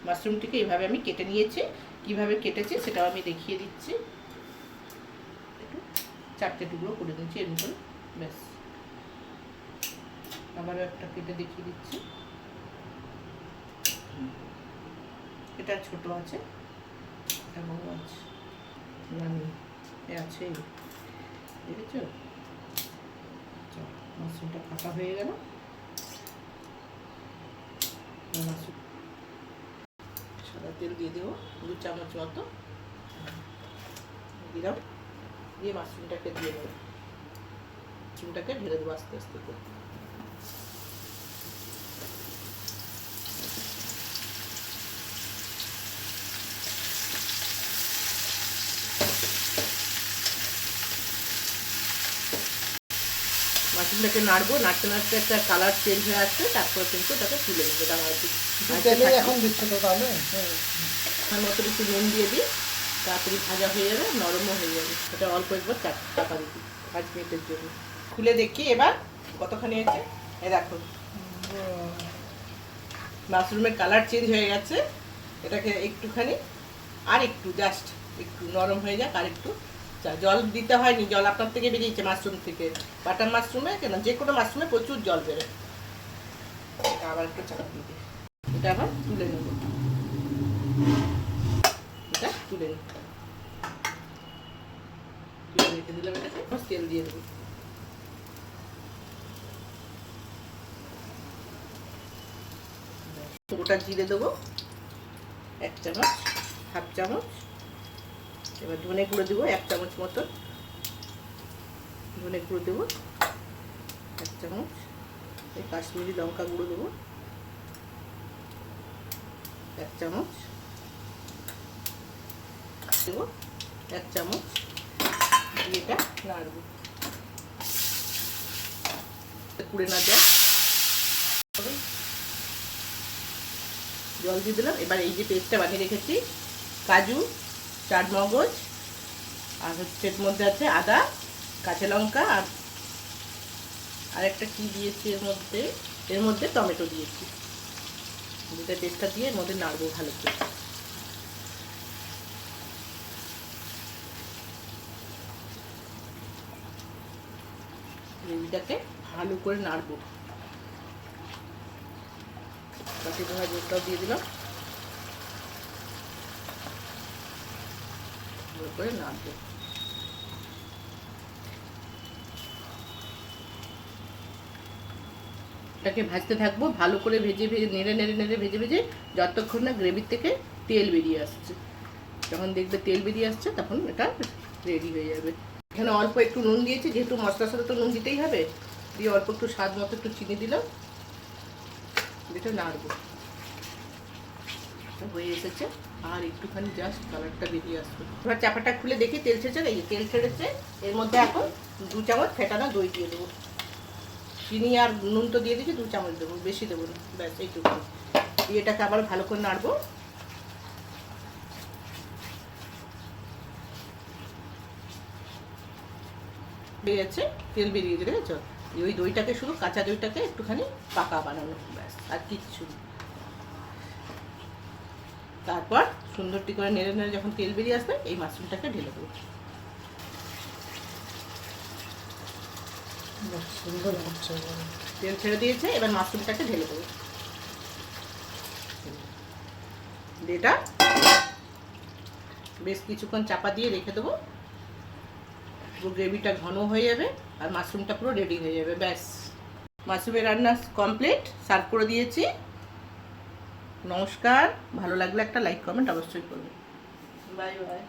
মাশরুমটিকে এইভাবে আমি কেটে নিয়েছি। কিভাবে কেটেছি সেটাও আমি দেখিয়ে দিচ্ছি। একটু 4টে টুকরো করে নিচ্ছি এরকম করে, ব্যাস। আবারও একটা কেটে দেখিয়ে দিচ্ছি। এটা ছোট আছে, এটা বড় আছে, আছে, দেখেছো? মাশরুমটা কাটা হয়ে গেল। সাদা তেল দিয়ে দেবো 2 চামচ মতো, দিলাম। দিয়ে মাশরুমটাকে দিয়ে দেবো, মাশরুমটাকে ঢেলে দেবো আস্তে আস্তে করে। মাশরুমটাকে নাড়বো, নাড়তে নাড়তে একটা কালার চেঞ্জ হয়ে আসছে, তারপর কিন্তু ওটাকে তুলে নেবো। এখন দিচ্ছ তো তাহলে? আমার মতো একটু নুন দিয়ে দিই, তাড়াতাড়ি ভাজা হয়ে যাবে, নরমও হয়ে যাবে। এটা অল্প একবার চাপা দিই 5 মিনিটের জন্য। খুলে দেখি এবার কতখানি হয়েছে। দেখো মাশরুমের কালার চেঞ্জ হয়ে গেছে। এটাকে একটুখানি আর একটু জাস্ট একটু নরম হয়ে যাক, আর একটু জল দিতে হয়নি, জল আপনার থেকে বেরিয়েছে মাশরুম থেকে। বাটার মাশরুমে কেন, যে কোনো মাশরুমে প্রচুর জল বেরোয়। এটা আবার একটু চাপা দিয়ে দিই, এটা আবার তুলে নেব। এটা তুলে নিই, রেখে দিলাম। এটাকে তেল দিয়ে দেবো। গোটা জিরে দেবো 1 চামচ, 1/2 চামচ। এবার ধনে গুঁড়ো দেবো 1 চামচ মতো, ধনে গুঁড়ো দেবো 1 চামচ। এই কাশ্মীরি লঙ্কা গুঁড়ো দেবো 1 চামচ, দেবো 1 চামচ। দিয়ে এটা নাড়বো, পুড়ে না যায়। জল দিয়ে দিলাম। এবার এই যে পেস্টটা বানিয়ে রেখেছি, কাজু, চারমগজ, আর হচ্ছে এর মধ্যে আছে আদা, কাঁচা লঙ্কা, আর একটা কি দিয়েছি এর মধ্যে টমেটো দিয়েছি। দুটো পেস্টটা দিয়ে এর মধ্যে নাড়বো ভালো করে। গ্রেভিটাকে ভালো করে নাড়বো। বাকি ধোয়া জলটাও দিয়ে দিলাম, ভালো করে নাড়বো। এটাকে ভাজতে থাকবো, ভালো করে ভেজে ভেজে নেড়ে নেড়ে নেড়ে ভেজে ভেজে যতক্ষণ না গ্রেভির থেকে তেল বেরিয়ে আসছে। যখন দেখবে তেল বেরিয়ে আসছে তখন এটা রেডি হয়ে যাবে। এখানে অল্প একটু নুন দিয়েছি, যেহেতু মশলার সাথে তো নুন দিতেই হবে। দিয়ে অল্প একটু স্বাদ মতো একটু চিনি দিলাম, যেটা নাড়বো। হয়ে এসেছে, আর একটুখানি জাস্ট কালারটা বেরিয়ে আসবে। এবার চাপাটা খুলে দেখি তেল ছেড়েছে। এই তেল ছেড়েছে, এর মধ্যে এখন 2 চামচ ফেটানো দই দিয়ে দেবো। চিনি আর নুন তো দিয়ে দিচ্ছি, 2 চামচ দেবো, বেশি দেবো না, ব্যাস এইটুকু। দিয়ে এটাকে আবার ভালো করে নাড়বো। বেরিয়ে যাচ্ছে, তেল বেরিয়ে যাবে, দেখেছো? ওই দইটাকে শুধু কাঁচা দইটাকে একটুখানি পাকা বানানো, ব্যাস, আর কিচ্ছু। তারপর সুন্দরটি করে নেড়ে নেড়ে যখন তেল বেরিয়ে আসবে, এই মাশরুমটাকে ঢেলে দেবো। তেল ছেড়ে দিয়েছে, এবার মাশরুমটাকে ঢেলে দেবো। এটা বেশ কিছুক্ষণ চাপা দিয়ে রেখে দেবো, পুরো গ্রেভিটা ঘন হয়ে যাবে আর মাশরুমটা পুরো রেডি হয়ে যাবে, ব্যাস। মাশরুমের রান্না কমপ্লিট, সার্ভ করে দিয়েছি। নমস্কার, ভালো লাগলে একটা লাইক কমেন্ট অবশ্যই করবেন। Bye bye.